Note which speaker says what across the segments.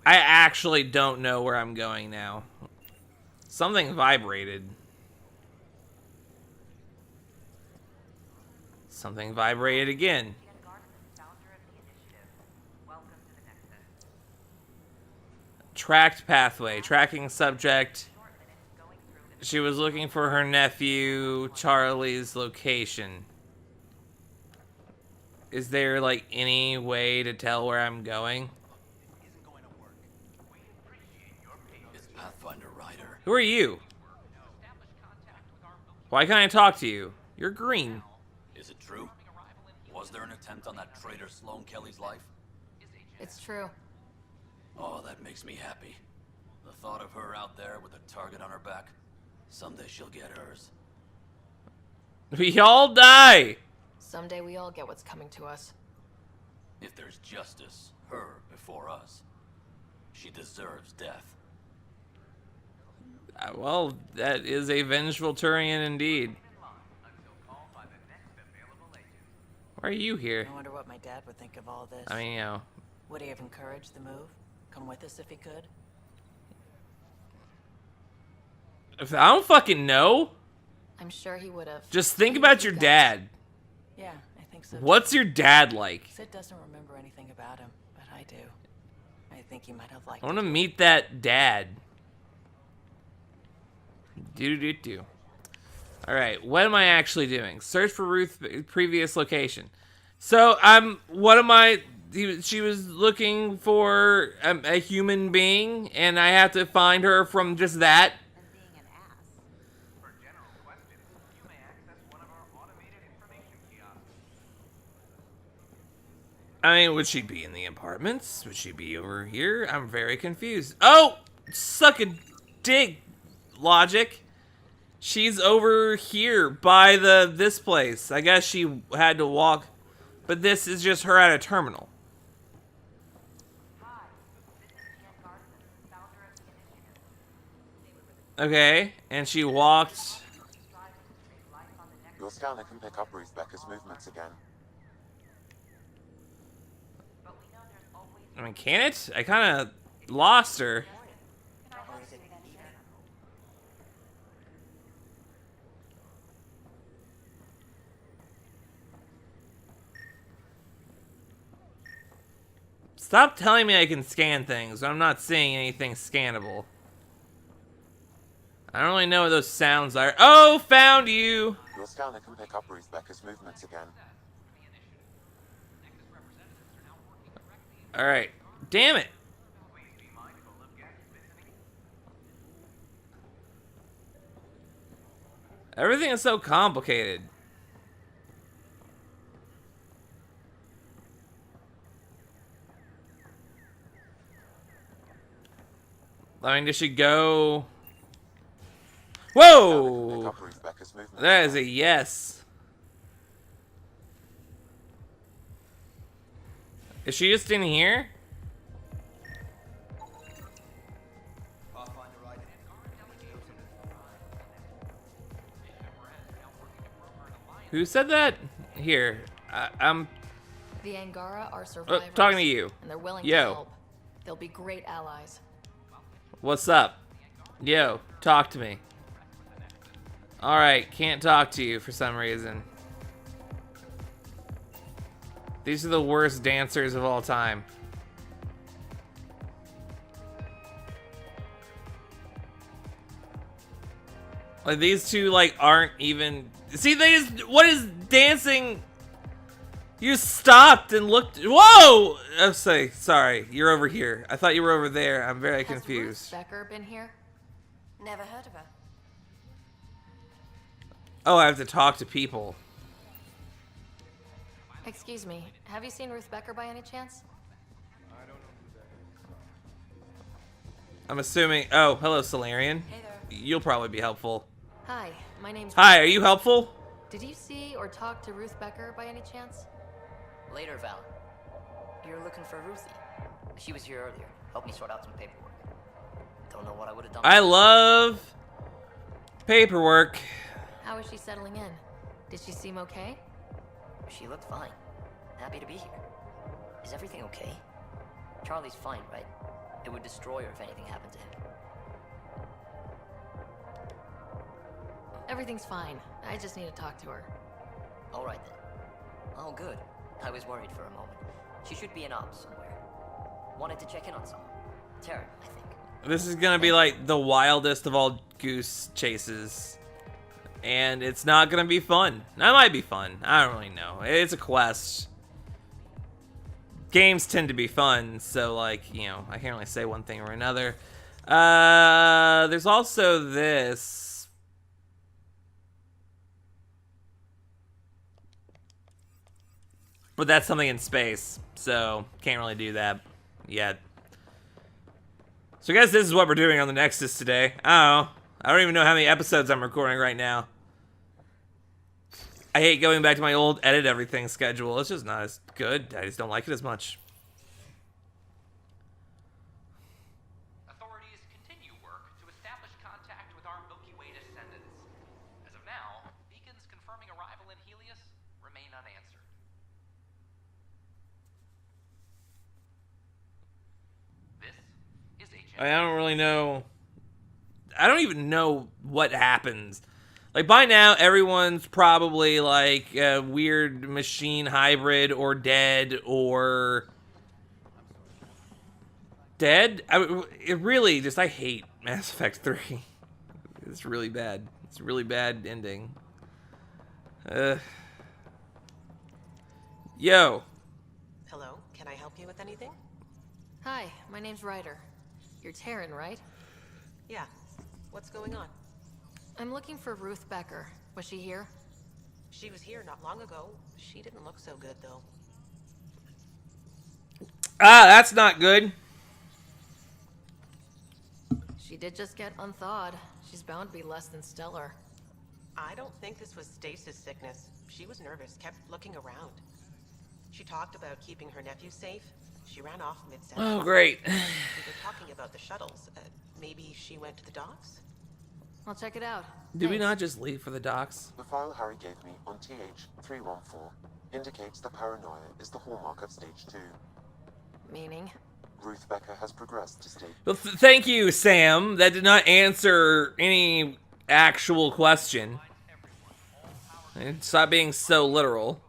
Speaker 1: I actually don't know where I'm going now. Something vibrated. Something vibrated again. Tracked pathway. Tracking subject. She was looking for her nephew, Charlie's location. Is there, like, any way to tell where I'm going? Who are you? Why can't I talk to you? You're green.
Speaker 2: Is it true? Was there an attempt on that traitor Sloane Kelly's life?
Speaker 3: It's true.
Speaker 2: Oh, that makes me happy. The thought of her out there with a target on her back. Someday she'll get hers.
Speaker 1: We all die!
Speaker 3: Someday we all get what's coming to us.
Speaker 2: If there's justice, her before us. She deserves death.
Speaker 1: Well, that is a vengeful Turian indeed. Why are you here?
Speaker 4: I wonder what my dad would think of all this.
Speaker 1: I mean, you know.
Speaker 4: Would he have encouraged the move? Come with us if he could?
Speaker 1: I don't fucking know.
Speaker 3: I'm sure he would have.
Speaker 1: Just think about your dad.
Speaker 4: Yeah, I think so.
Speaker 1: What's your dad like?
Speaker 4: Sid doesn't remember anything about him, but I do. I think he might have liked
Speaker 1: I want to meet that dad. Do. Alright, what am I actually doing? Search for Ruth's previous location. So, what am I... She was looking for a human being, and I have to find her from just that? I mean, would she be in the apartments? Would she be over here? I'm very confused. Oh! Suck a dick, logic. She's over here by this place. I guess she had to walk, but this is just her at a terminal. Okay, and she walked.
Speaker 5: Your scanner can pick up Ruth Becker's movements again.
Speaker 1: I mean, can it? I kind of lost her. Stop telling me I can scan things. I'm not seeing anything scannable. I don't really know what those sounds are. Oh, found you!
Speaker 5: Your scanner can pick up Ruth Becker's movements again.
Speaker 1: Alright. Damn it! Everything is so complicated. I mean, does she go... Whoa! That is a yes. Is she just in here? Who said that? Here, I'm...
Speaker 3: The Angara are survivors.
Speaker 1: talking to you.
Speaker 3: And they're willing
Speaker 1: Yo.
Speaker 3: to help. They'll be great allies.
Speaker 1: What's up? Yo, talk to me. Alright, can't talk to you for some reason. These are the worst dancers of all time. Like, these two, like, aren't even... See, they just... What is dancing? You stopped and looked... Whoa! I'm sorry. You're over here. I thought you were over there. I'm very confused.
Speaker 3: Has Ruth Becker been here?
Speaker 6: Never heard of her.
Speaker 1: Oh, I have to talk to people.
Speaker 3: Excuse me. Have you seen Ruth Becker by any chance?
Speaker 1: I'm assuming... Oh, hello, Solarian.
Speaker 6: Hey there.
Speaker 1: You'll probably be helpful.
Speaker 3: Hi, my name's...
Speaker 1: Hi, are you helpful?
Speaker 3: Did you see or talk to Ruth Becker by any chance?
Speaker 7: Later, Val. You're looking for Ruthie. She was here earlier. Helped me sort out some paperwork. Don't know what I would have done.
Speaker 1: I love paperwork.
Speaker 3: How is she settling in? Did she seem okay?
Speaker 7: She looked fine. Happy to be here. Is everything okay? Charlie's fine, right? It would destroy her if anything happened to him.
Speaker 3: Everything's fine. I just need to talk to her.
Speaker 7: All right then. Oh, good. I was worried for a moment. She should be in ops somewhere. Wanted to check in on someone. Taryn, I think.
Speaker 1: This is gonna be like the wildest of all goose chases. And it's not gonna be fun. That might be fun. I don't really know. It's a quest. Games tend to be fun, so like, you know, I can't really say one thing or another. There's also this. But that's something in space, so can't really do that yet. So I guess this is what we're doing on the Nexus today. I don't know. I don't even know how many episodes I'm recording right now. I hate going back to my old edit everything schedule. It's just not as good. I just don't like it as much.
Speaker 8: Authorities continue work to establish contact with our Milky Way descendants. As of now, beacons confirming arrival in Helios remain unanswered. This is Agent.
Speaker 1: I don't really know. I don't even know what happens. Like, by now, everyone's probably, like, a weird machine hybrid or dead or... Dead? It really just... I hate Mass Effect 3. It's really bad. It's a really bad ending. Yo.
Speaker 4: Hello, can I help you with anything?
Speaker 3: Hi, my name's Ryder. You're Taryn, right?
Speaker 4: Yeah. What's going on?
Speaker 3: I'm looking for Ruth Becker. Was she here?
Speaker 4: She was here not long ago. She didn't look so good, though.
Speaker 1: Ah, that's not good.
Speaker 3: She did just get unthawed. She's bound to be less than stellar.
Speaker 4: I don't think this was stasis sickness. She was nervous, kept looking around. She talked about keeping her nephew safe. She ran off mid-sentence.
Speaker 1: Oh, great.
Speaker 4: We were talking about the shuttles. Maybe she went to the docks?
Speaker 3: I'll check it out.
Speaker 1: Did we
Speaker 3: Thanks.
Speaker 1: not just leave for the docks?
Speaker 5: The file Harry gave me on TH-314 indicates that paranoia is the hallmark of Stage 2.
Speaker 3: Meaning?
Speaker 5: Ruth Becker has progressed to Stage...
Speaker 1: Well, thank you, Sam. That did not answer any actual question. Stop being so literal.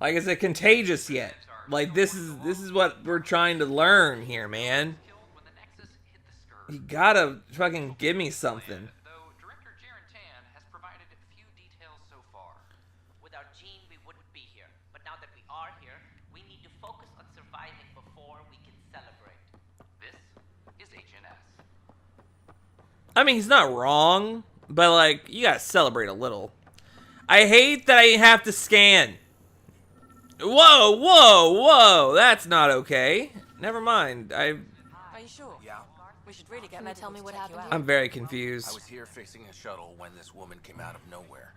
Speaker 1: Like, is it contagious yet? Like, this is what we're trying to learn here, man.
Speaker 8: Killed when the Nexus hit the skirt.
Speaker 1: You gotta fucking give me something.
Speaker 8: Though Director Jaren Tan has provided few details so far.
Speaker 9: Without Jean, we wouldn't be here. But now that we are here, we need to focus on surviving before we can celebrate.
Speaker 8: This is HNS.
Speaker 1: I mean, he's not wrong, but, like, you gotta celebrate a little. I hate that I have to scan. Whoa, whoa, whoa! That's not okay. Never mind.
Speaker 4: Are you sure?
Speaker 10: Yeah,
Speaker 4: We should really get
Speaker 3: Can you
Speaker 4: medical
Speaker 3: tell me
Speaker 4: to
Speaker 3: what
Speaker 4: check you
Speaker 3: happened
Speaker 4: out.
Speaker 1: I'm very
Speaker 10: I
Speaker 1: confused.
Speaker 10: was here fixing a shuttle when this woman came out of nowhere.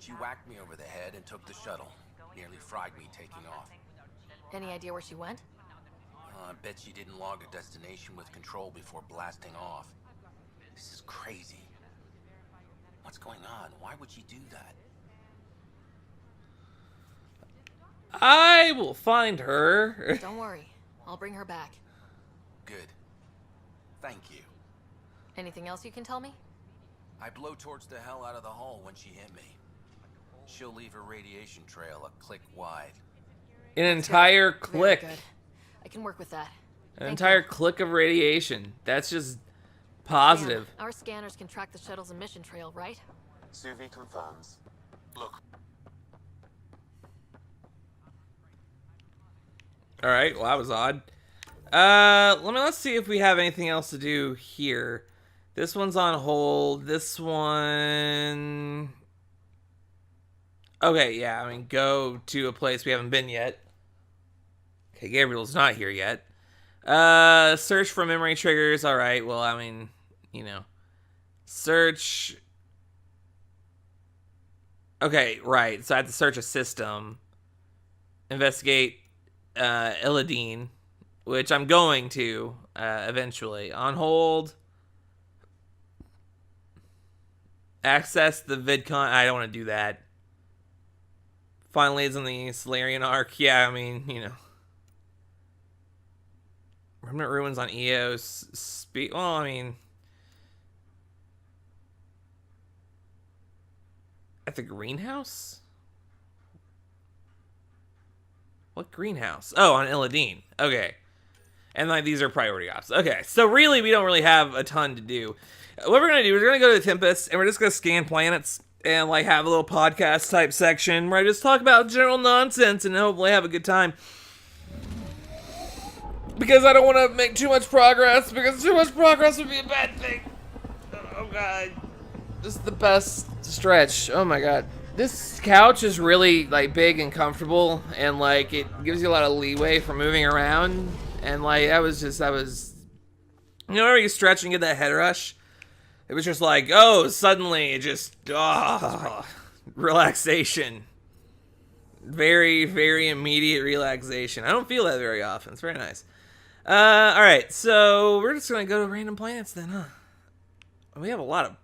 Speaker 10: She whacked me over the head and took the shuttle. Nearly fried me taking off.
Speaker 3: Any idea where she went?
Speaker 10: I bet she didn't log a destination with control before blasting off. This is crazy. What's going on? Why would she do that?
Speaker 1: I will find her.
Speaker 3: Don't worry. I'll bring her back.
Speaker 10: Good. Thank you.
Speaker 3: Anything else you can tell me?
Speaker 10: I blow torch the hell out of the hull when she hit me. She'll leave her radiation trail a click wide.
Speaker 1: An entire
Speaker 3: Very
Speaker 1: click.
Speaker 3: good. I can work with that.
Speaker 1: An
Speaker 3: Thank
Speaker 1: entire
Speaker 3: you.
Speaker 1: click of radiation. That's just positive.
Speaker 3: Sam, our scanners can track the shuttle's emission trail, right?
Speaker 5: Suvi confirms. Look,
Speaker 1: All right. Well, that was odd. Let's see if we have anything else to do here. This one's on hold. This one. Okay, yeah. I mean, go to a place we haven't been yet. Okay, Gabriel's not here yet. Search for memory triggers. All right. Well, I mean, you know, search. Okay, right. So I have to search a system. Investigate Illadine, which I'm going to eventually. On hold. Access the VidCon. I don't want to do that. Find leads on the Solarian arc. Yeah, I mean, you know. Remnant ruins on Eos. Well, I mean, at the greenhouse. What greenhouse? Oh, on Illadine. Okay. And like these are priority ops. Okay, so really we don't really have a ton to do. What we're gonna do is we're gonna go to the Tempest and we're just gonna scan planets and like have a little podcast type section where I just talk about general nonsense and hopefully have a good time. Because I don't want to make too much progress, because too much progress would be a bad thing. Oh god. This is the best stretch. Oh my god. This couch is really like big and comfortable, and like it gives you a lot of leeway for moving around, and like that was you know, whenever you stretch and get that head rush, it was just like, oh, suddenly it just relaxation. Very, very immediate relaxation. I don't feel that very often. It's very nice. Alright, so we're just gonna go to random planets then, huh? We have a lot of...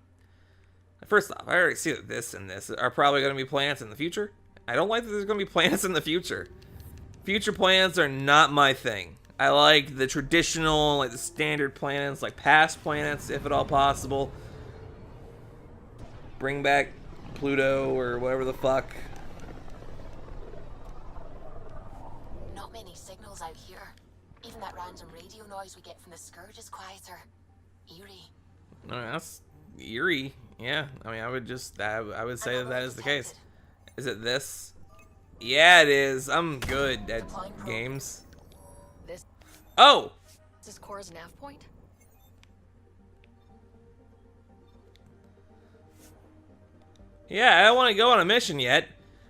Speaker 1: First off, I already see that this and this are probably going to be planets in the future. I don't like that there's going to be planets in the future. Future planets are not my thing. I like the traditional, like the standard planets, like past planets, if at all possible. Bring back Pluto or whatever the fuck.
Speaker 6: Not many signals out here. Even that random radio noise we get from the Scourge is quieter. Eerie.
Speaker 1: No, that's eerie. Yeah, I mean, I would say that is the case. Is it this? Yeah, it is. I'm good at games. Oh!
Speaker 3: Is this Cora's nav point?
Speaker 1: Yeah, I don't want to go on a mission yet.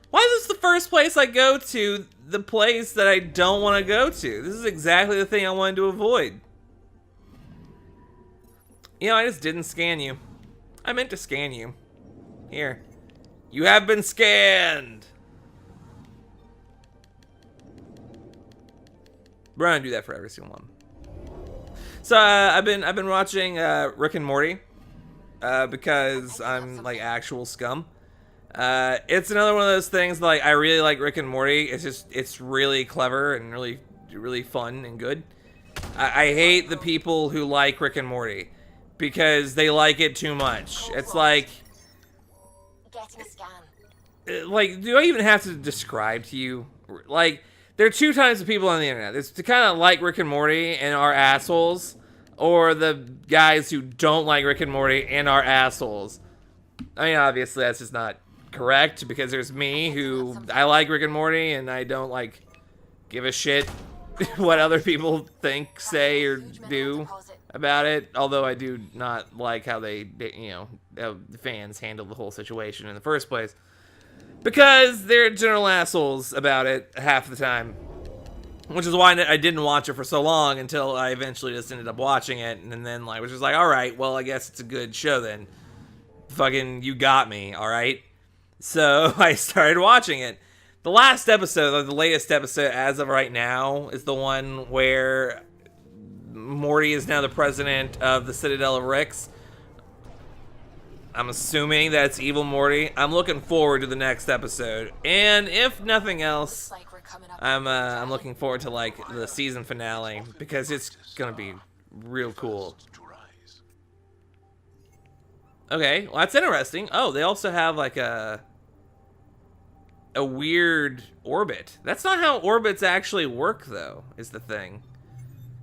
Speaker 1: Why is this the first place I go to, the place that I don't want to go to? This is exactly the thing I wanted to avoid. You know, I just didn't scan you. I meant to scan you. Here. You have been scanned! We're gonna do that for every single one. So, I've been watching Rick and Morty. Because I'm, like, actual scum. It's another one of those things, like, I really like Rick and Morty. It's really clever and really, really fun and good. I hate the people who like Rick and Morty. Because they like it too much. It's like...
Speaker 6: Getting a scan.
Speaker 1: Like, do I even have to describe to you? Like, there are two types of people on the internet. There's to kind of like Rick and Morty and are assholes. Or the guys who don't like Rick and Morty and are assholes. I mean, obviously that's just not correct. Because there's me who... I like Rick and Morty and I don't, like, give a shit what other people think, say, or do about it, although I do not like how they, you know, how the fans handled the whole situation in the first place. Because they're general assholes about it half the time. Which is why I didn't watch it for so long until I eventually just ended up watching it, and then like was just like, alright, well I guess it's a good show then. Fucking, you got me, alright? So I started watching it. The last episode, or the latest episode as of right now, is the one where Morty is now the president of the Citadel of Ricks. I'm assuming that's evil Morty. I'm looking forward to the next episode, and if nothing else, I'm looking forward to like the season finale because it's gonna be real cool. Okay, well that's interesting. Oh, they also have like a weird orbit. That's not how orbits actually work, though, is the thing.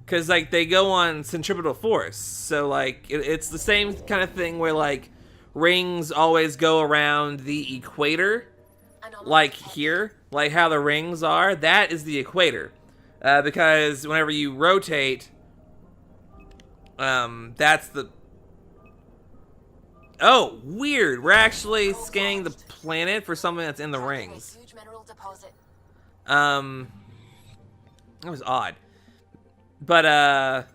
Speaker 1: Because, like, they go on centripetal force. So, like, it's the same kind of thing where, like, rings always go around the equator. Like here. Like how the rings are. That is the equator. Because whenever you rotate, that's the... Oh, weird. We're actually scanning the planet for something that's in the rings. That was odd. But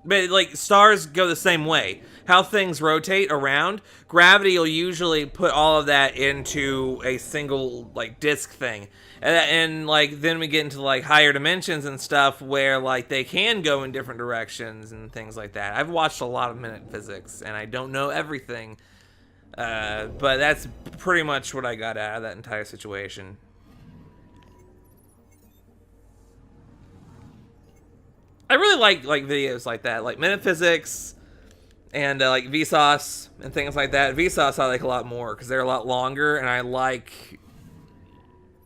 Speaker 1: like stars go the same way. How things rotate around, gravity will usually put all of that into a single like disk thing. And like then we get into like higher dimensions and stuff where like they can go in different directions and things like that. I've watched a lot of Minute Physics and I don't know everything. But that's pretty much what I got out of that entire situation. really like videos like that, like Metaphysics and like Vsauce and things like that. Vsauce I like a lot more because they're a lot longer, and I like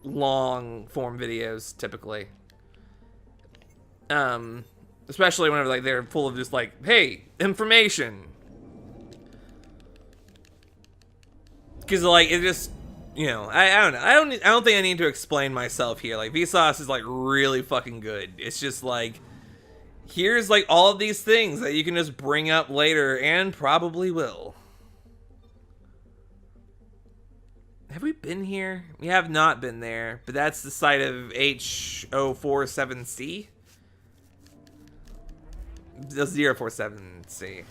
Speaker 1: long form videos typically. Especially whenever like they're full of just like, hey, information. Because like it just, you know, I don't know. I don't think I need to explain myself here. Like Vsauce is like really fucking good. It's just like, here's like all of these things that you can just bring up later and probably will. Have we been here? We have not been there, but that's the site of H047C. The 047C.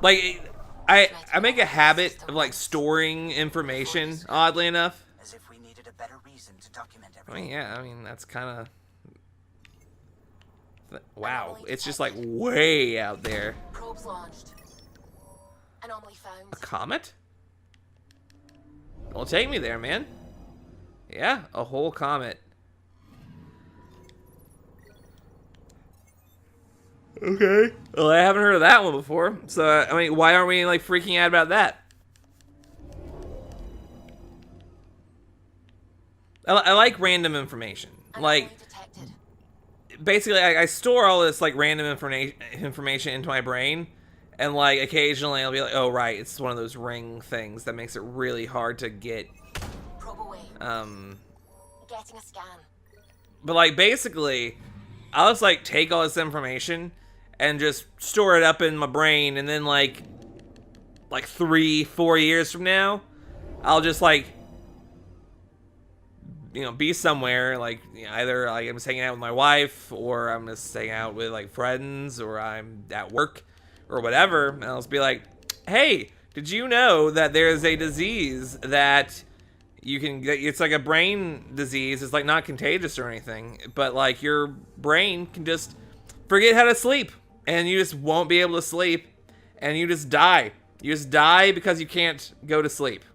Speaker 1: Like, I make a habit of like storing information, oddly enough.
Speaker 11: As if we needed a better reason to document
Speaker 1: I
Speaker 11: everything.
Speaker 1: mean, yeah, I mean, that's kind of... Wow, it's just like way out there.
Speaker 6: Probes launched. Anomaly found.
Speaker 1: A comet? Well, take me there, man. Yeah, a whole comet. Okay. Well, I haven't heard of that one before. So, I mean, why aren't we, like, freaking out about that? I like random information. Like, basically, I store all this, like, random information into my brain. And, like, occasionally I'll be like, oh, right, it's one of those ring things that makes it really hard to get.
Speaker 6: Getting a scan.
Speaker 1: But, like, basically, I'll just, like, take all this information and just store it up in my brain, and then like 3-4 years from now, I'll just like, you know, be somewhere, like, you know, either like I'm just hanging out with my wife, or I'm just hanging out with like friends, or I'm at work or whatever, and I'll just be like, hey, did you know that there's a disease that you can get? It's like a brain disease. It's like not contagious or anything, but like your brain can just forget how to sleep, and you just won't be able to sleep, and you just die. You just die because you can't go to sleep,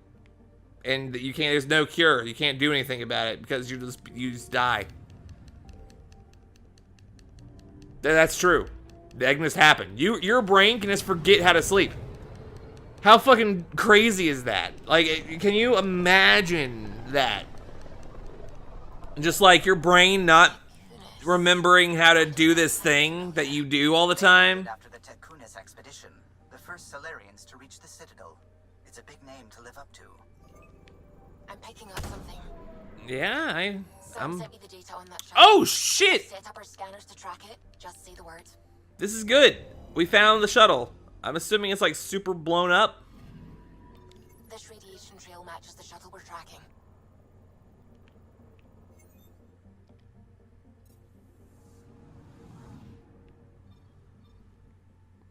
Speaker 1: and you can't. There's no cure. You can't do anything about it because you just die. That's true. That can just happen. Your brain can just forget how to sleep. How fucking crazy is that? Like, can you imagine that? Just like your brain not remembering how to do this thing that you do all the time.
Speaker 11: After the Tekunis expedition, the first Solarians to reach the Citadel. It's a big name to live up to.
Speaker 6: I'm picking up something.
Speaker 1: Yeah,
Speaker 6: Sam sent me the data on that shuttle.
Speaker 1: Oh shit!
Speaker 6: Set up our scanners to track it. Just say the word.
Speaker 1: This is good. We found the shuttle. I'm assuming it's like super blown up.
Speaker 6: This radiation trail matches the shuttle we're tracking.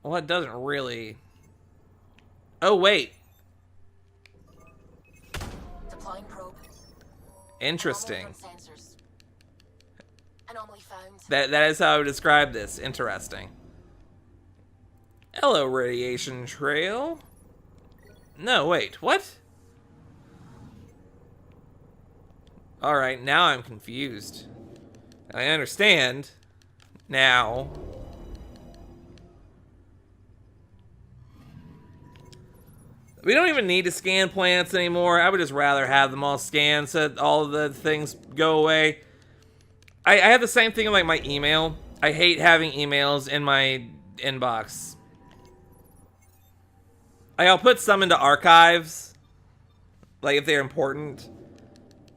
Speaker 1: Well, it doesn't really. Oh, wait.
Speaker 6: Deploying probe.
Speaker 1: Interesting.
Speaker 6: Anomaly from sensors. Anomaly found.
Speaker 1: That is how I would describe this. Interesting. Hello, radiation trail. No, wait. What? Alright, now I'm confused. I understand. Now. We don't even need to scan plants anymore. I would just rather have them all scanned so that all of the things go away. I have the same thing with like my email. I hate having emails in my inbox. Like, I'll put some into archives, like if they're important.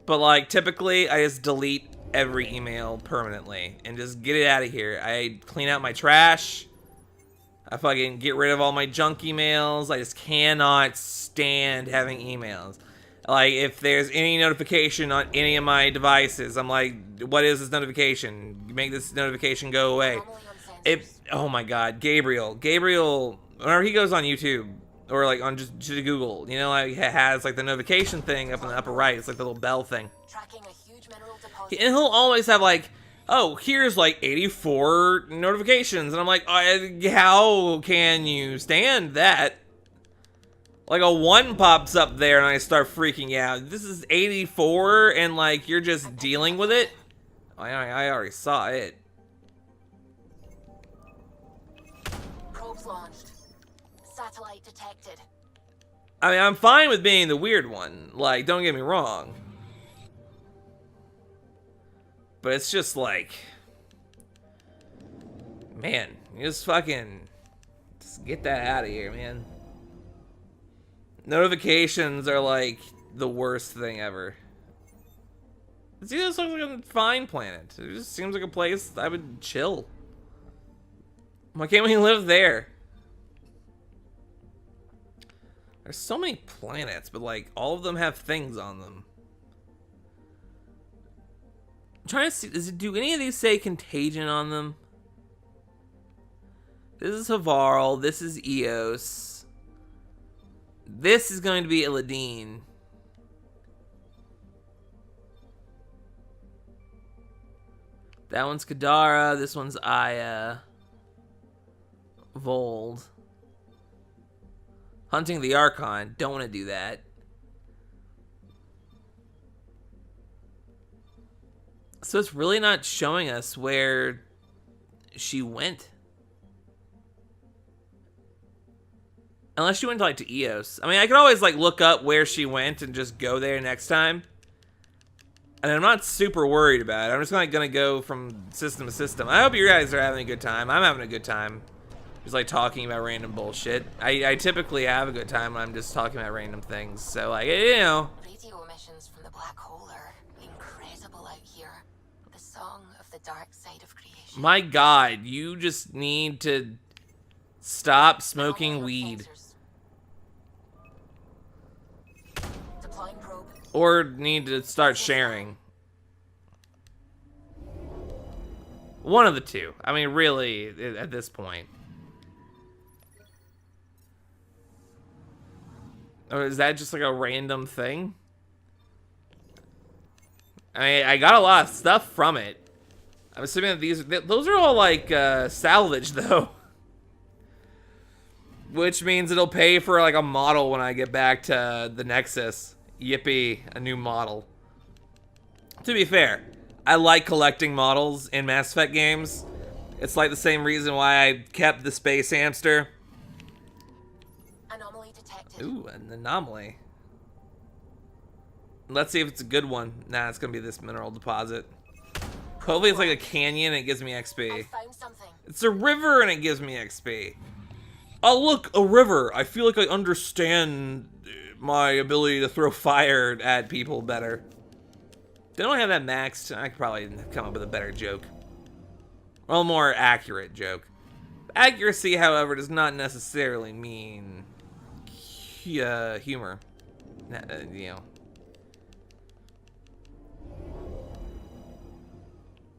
Speaker 1: But like typically I just delete every email permanently and just get it out of here. I clean out my trash. I fucking get rid of all my junk emails. I just cannot stand having emails. Like, if there's any notification on any of my devices, I'm like, what is this notification? Make this notification go away. Oh my god, Gabriel, whenever he goes on YouTube, or like on just Google, you know, like has like the notification thing up in the upper right. It's like the little bell thing. And he'll always have like, oh, here's like 84 notifications. And I'm like, how can you stand that? Like a 1 pops up there and I start freaking out. This is 84 and like you're just dealing with it? I already saw it.
Speaker 6: Probes launched. Satellite detected.
Speaker 1: I mean, I'm fine with being the weird one. Like, don't get me wrong. But it's just like... Man, you just fucking... Just get that out of here, man. Notifications are like the worst thing ever. See, this looks like a fine planet. It just seems like a place I would chill. Why can't we live there? There's so many planets, but like all of them have things on them. I'm trying to see, do any of these say Contagion on them? This is Havarl, this is Eos. This is going to be Illadine. That one's Kadara, this one's Aya. Vold. Hunting the Archon, don't want to do that. So it's really not showing us where she went. Unless she went to, like, to Eos. I mean, I could always, like, look up where she went and just go there next time. And I'm not super worried about it. I'm just gonna go from system to system. I hope you guys are having a good time. I'm having a good time. Just, like, talking about random bullshit. I typically have a good time when I'm just talking about random things. So, like, you know.
Speaker 6: Radio emissions from the black hole are incredible out here. The song of the dark side of creation.
Speaker 1: My God, you just need to stop smoking weed.
Speaker 6: Deploying probe.
Speaker 1: Or need to start sharing. One of the two. I mean, really, at this point. Or is that just like a random thing? I mean, I got a lot of stuff from it. I'm assuming that those are all like salvage though. Which means it'll pay for like a model when I get back to the Nexus. Yippee, a new model. To be fair, I like collecting models in Mass Effect games. It's like the same reason why I kept the Space Hamster.
Speaker 6: Anomaly detected.
Speaker 1: Ooh, an anomaly. Let's see if it's a good one. Nah, it's gonna be this mineral deposit. Hopefully it's like a canyon and it gives me XP.
Speaker 6: I found something.
Speaker 1: It's a river and it gives me XP. Oh look, a river. I feel like I understand my ability to throw fire at people better. Don't I have that maxed? I could probably come up with a better joke. Well, more accurate joke. Accuracy, however, does not necessarily mean humor. You know.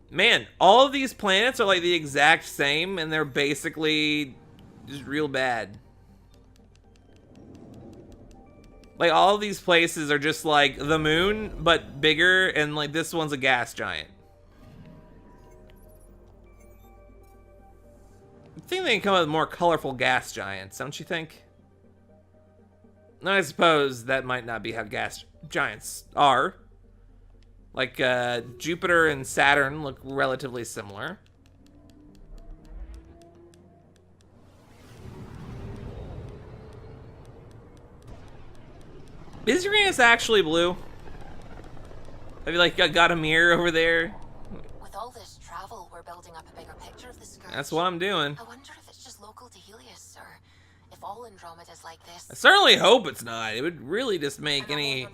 Speaker 1: Man, all of these planets are like the exact same, and they're basically just real bad. Like, all of these places are just like the moon, but bigger, and like this one's a gas giant. I think they can come up with more colorful gas giants, don't you think? No, I suppose that might not be how gas giants are. Like, Jupiter and Saturn look relatively similar. Is Uranus actually blue? Have you, like, got a mirror over there?
Speaker 6: With all this travel, we're building up a bigger picture of the Scourge.
Speaker 1: That's what I'm doing.
Speaker 6: I wonder if it's just local to Helios, or if all Andromeda's like this.
Speaker 1: I certainly hope it's not. It would really just make any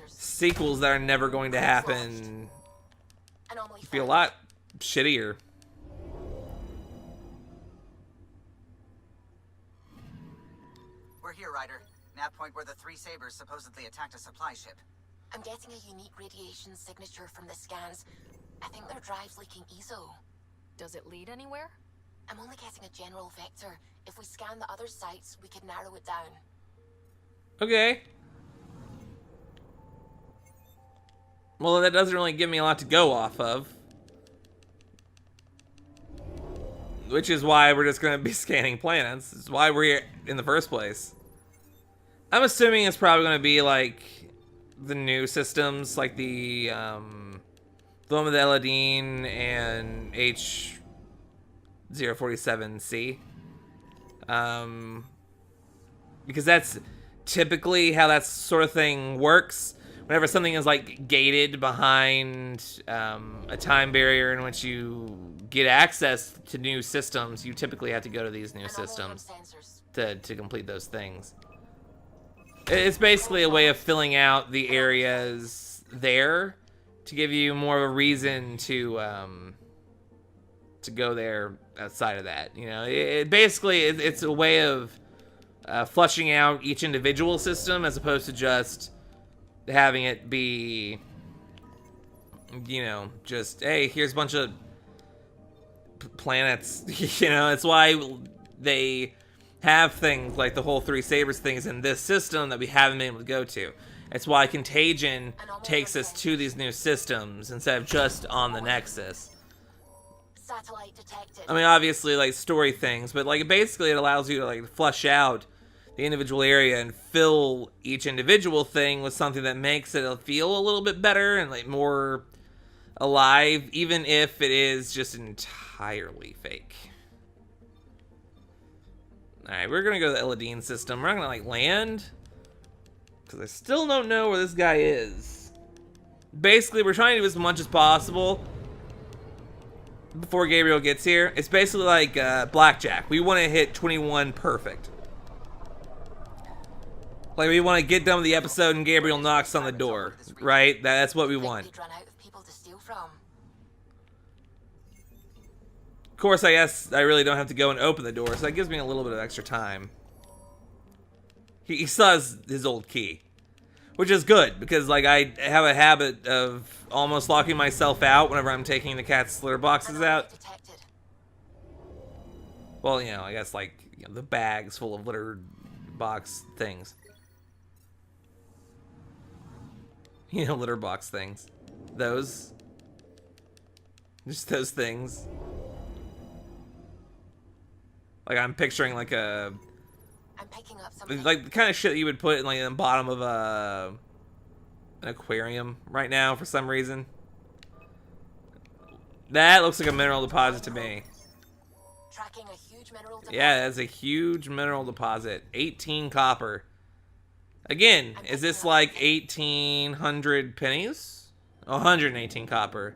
Speaker 1: sequels that are never going to happen feel a lot shittier.
Speaker 11: We're here, Ryder. Nav point where the three Sabers supposedly attacked a supply ship.
Speaker 6: I'm getting a unique radiation signature from the scans. I think their drive's leaking ESO.
Speaker 3: Does it lead anywhere?
Speaker 6: I'm only getting a general vector. If we scan the other sites, we could narrow it down.
Speaker 1: Okay. Well, that doesn't really give me a lot to go off of. Which is why we're just going to be scanning planets. This is why we're here in the first place. I'm assuming it's probably going to be like the new systems, like the one with Eladine and H047C. Because that's typically how that sort of thing works. Whenever something is like gated behind a time barrier in which you get access to new systems, you typically have to go to these new systems to complete those things. It's basically a way of filling out the areas there to give you more of a reason to go there outside of that. You know, it's a way of flushing out each individual system as opposed to just having it be, you know, just, hey, here's a bunch of planets. You know, it's why they have things like the whole Three Sabers things in this system that we haven't been able to go to. It's why Contagion takes us to these new systems instead of just on the Nexus.
Speaker 6: Satellite detected.
Speaker 1: I mean, obviously, like, story things, but, like, basically it allows you to, like, flush out the individual area and fill each individual thing with something that makes it feel a little bit better and, like, more alive, even if it is just entirely fake. Alright, we're gonna go to the Eladine system. We're not gonna, like, land, because I still don't know where this guy is. Basically, we're trying to do as much as possible before Gabriel gets here. It's basically like blackjack. We want to hit 21 perfect. Like, we want to get done with the episode and Gabriel knocks on the door, right? That's what we want. Of course, I guess I really don't have to go and open the door, so that gives me a little bit of extra time. He still has his old key, which is good, because, like, I have a habit of almost locking myself out whenever I'm taking the cat's litter boxes out. Well, you know, I guess, like, you know, the bags full of litter box things. You know, litter box things. Those. Just those things. Like, I'm picturing, like, I'm
Speaker 6: picking up something.
Speaker 1: Like, the kind of shit that you would put in, like, in the bottom of an aquarium right now for some reason. That looks like a mineral deposit to me.
Speaker 6: Tracking a huge mineral deposit.
Speaker 1: Yeah, that's a huge mineral deposit. 18 copper. Again, is this like 1,800 pennies? 118 copper.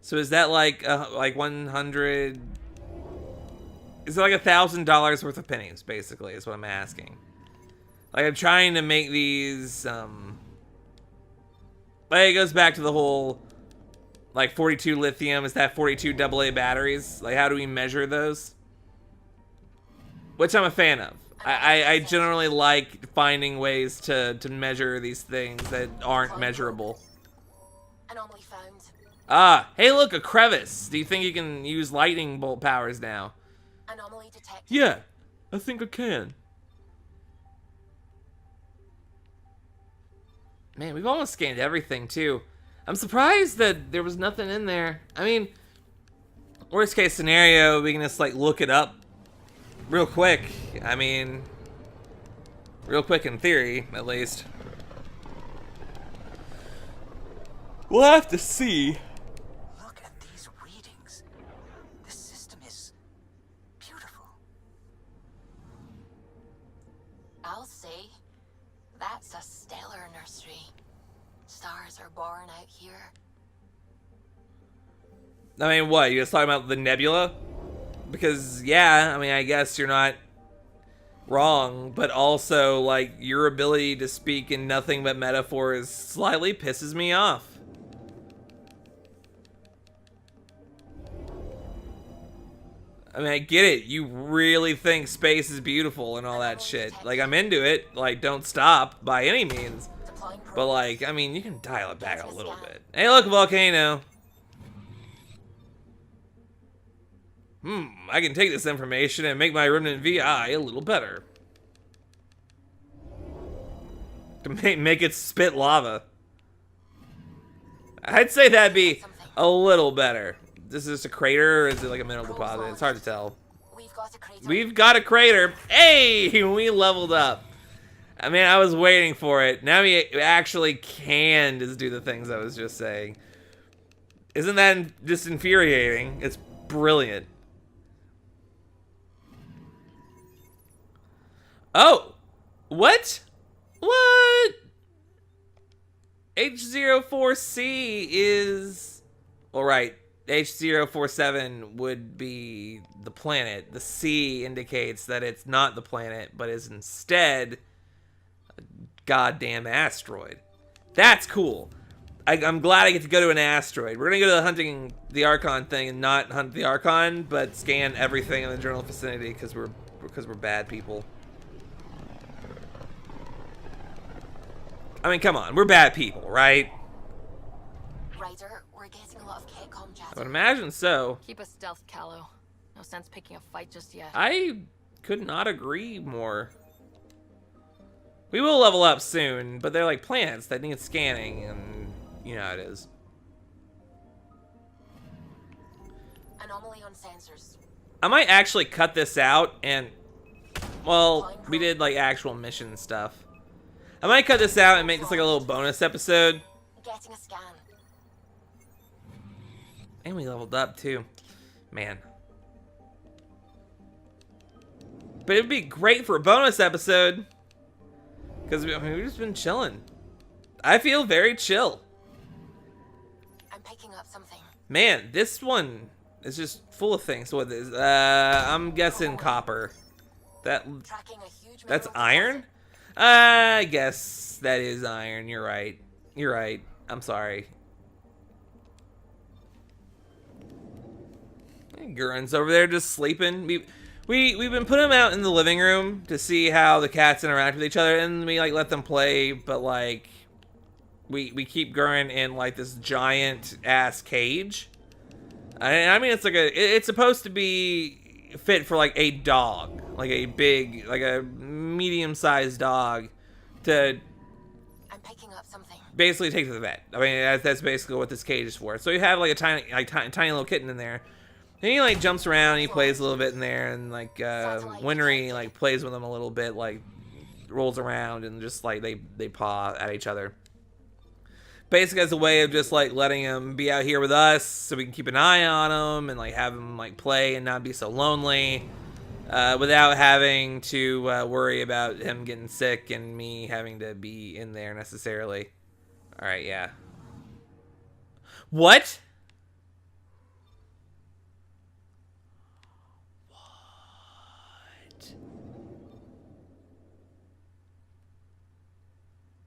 Speaker 1: So is that like 100? Is it like $1,000 worth of pennies? Basically, is what I'm asking. Like, I'm trying to make these. Like, it goes back to the whole, like, 42 lithium. Is that 42 AA batteries? Like, how do we measure those? Which I'm a fan of. I generally like finding ways to measure these things that aren't measurable.
Speaker 6: Anomaly found.
Speaker 1: Ah, hey, look, a crevice. Do you think you can use lightning bolt powers now?
Speaker 6: Anomaly detected.
Speaker 1: Yeah, I think I can. Man, we've almost scanned everything, too. I'm surprised that there was nothing in there. I mean, worst case scenario, we can just, like, look it up real quick. I mean, real quick in theory, at least. We'll have to see.
Speaker 11: Look at these readings. This system is beautiful.
Speaker 6: I'll say, that's a stellar nursery. Stars are born out here.
Speaker 1: I mean, what? You just talking about the nebula? Because, yeah, I mean, I guess you're not wrong, but also, like, your ability to speak in nothing but metaphors slightly pisses me off. I mean, I get it. You really think space is beautiful and all that shit. Like, I'm into it. Like, don't stop by any means. But, like, I mean, you can dial it back a little bit. Hey, look, volcano. I can take this information and make my remnant VI a little better. To make it spit lava. I'd say that'd be a little better. Is this a crater or is it like a mineral deposit? It's hard to tell. We've got a crater. Hey, we leveled up. I mean, I was waiting for it. Now he actually can just do the things I was just saying. Isn't that just infuriating? It's brilliant. Oh! What? What? H04C is... Well, right. H047 would be the planet. The C indicates that it's not the planet, but is instead a goddamn asteroid. That's cool. I'm glad I get to go to an asteroid. We're gonna go to the hunting the Archon thing and not hunt the Archon, but scan everything in the general vicinity because we're bad people. I mean, come on, we're bad people, right?
Speaker 6: Ryder, we're getting a lot of Ketcom
Speaker 1: I
Speaker 6: chatter.
Speaker 1: would imagine so.
Speaker 3: Keep a stealth, Callow. No sense picking a fight just yet.
Speaker 1: I could not agree more. We will level up soon, but they're like planets that need scanning, and you know how it is.
Speaker 6: Anomaly on sensors.
Speaker 1: I might actually cut this out and, well, we did like actual mission stuff. I might cut this out and make this like a little bonus episode.
Speaker 6: Getting a scan.
Speaker 1: And we leveled up too. Man. But it'd be great for a bonus episode. Because we've just been chilling. I feel very chill.
Speaker 6: I'm picking up something.
Speaker 1: Man, this one is just full of things. What is I'm guessing copper.
Speaker 6: Tracking a huge
Speaker 1: That's
Speaker 6: mineral
Speaker 1: iron? I guess that is iron. You're right. You're right. I'm sorry. Gurren's over there just sleeping. We've been putting them out in the living room to see how the cats interact with each other, and we like let them play, but like we keep Gurren in like this giant ass cage. I mean, it's like it's supposed to be fit for like a dog, like a big, like a medium-sized dog to basically take to the vet. I mean, that's basically what this cage is for. So you have like a tiny little kitten in there. And he like jumps around, and he plays a little bit in there, and like Winry like plays with him a little bit, like rolls around and just like they paw at each other. Basically as a way of just like letting him be out here with us so we can keep an eye on him and like have him like play and not be so lonely without having to worry about him getting sick and me having to be in there necessarily. All right, yeah. What?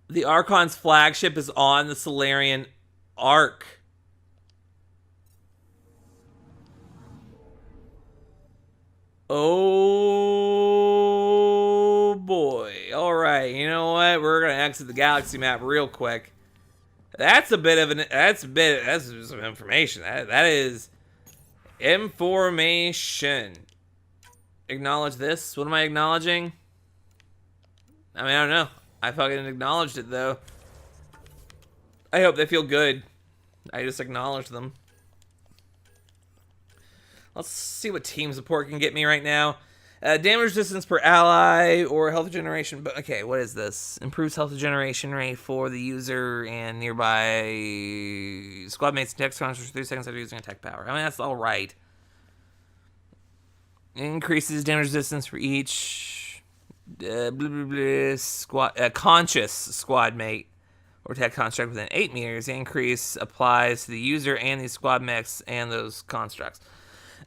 Speaker 1: The Archon's flagship is on the Solarian Ark. Oh boy. Alright, you know what? We're gonna exit the galaxy map real quick. That's some information. That is information. Acknowledge this. What am I acknowledging? I mean, I don't know. I fucking acknowledged it, though. I hope they feel good. I just acknowledged them. Let's see what team support can get me right now. Damage resistance per ally or health regeneration. But okay, what is this? Improves health regeneration rate for the user and nearby squad mates and tech constructs for 3 seconds after using attack power. I mean, that's all right. Increases damage resistance for each conscious squad mate or tech construct within 8 meters. The increase applies to the user and the squad mechs and those constructs.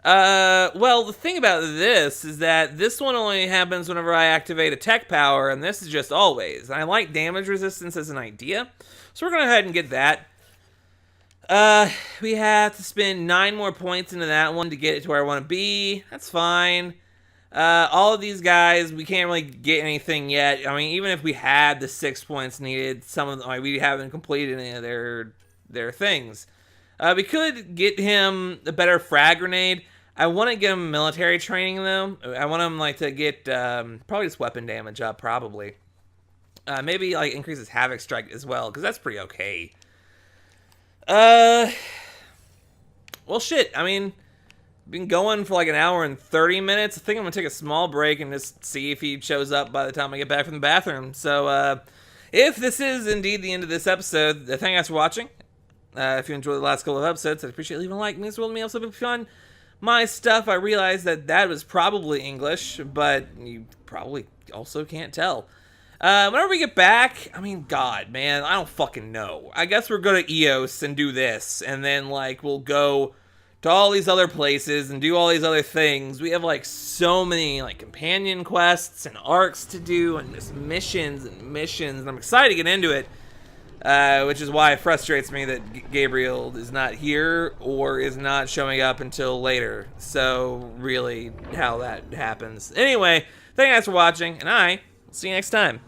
Speaker 1: Well, the thing about this is that this one only happens whenever I activate a tech power, and this is just always. I like damage resistance as an idea, so we're going to go ahead and get that. We have to spend 9 more points into that one to get it to where I want to be. That's fine. All of these guys, we can't really get anything yet. I mean, even if we had the 6 points needed, some of them, like, we haven't completed any of their things. We could get him a better frag grenade. I want to get him military training, though. I want him, like, to get, probably just weapon damage up, probably. Maybe, like, increases Havoc Strike as well, because that's pretty okay. Well, shit, I mean, been going for like an hour and 30 minutes. I think I'm gonna take a small break and just see if he shows up by the time I get back from the bathroom. So, if this is indeed the end of this episode, thank you guys for watching. If you enjoyed the last couple of episodes, I'd appreciate leaving a like. It means the world to me. Also, if you found my stuff, I realized that was probably English, but you probably also can't tell. Whenever we get back, I mean, God, man, I don't fucking know. I guess we're going to EOS and do this, and then, like, we'll go to all these other places and do all these other things. We have, like, so many, like, companion quests and arcs to do, and just missions, and I'm excited to get into it, which is why it frustrates me that Gabriel is not here or is not showing up until later. So, really, how that happens. Anyway, thank you guys for watching, and I will see you next time.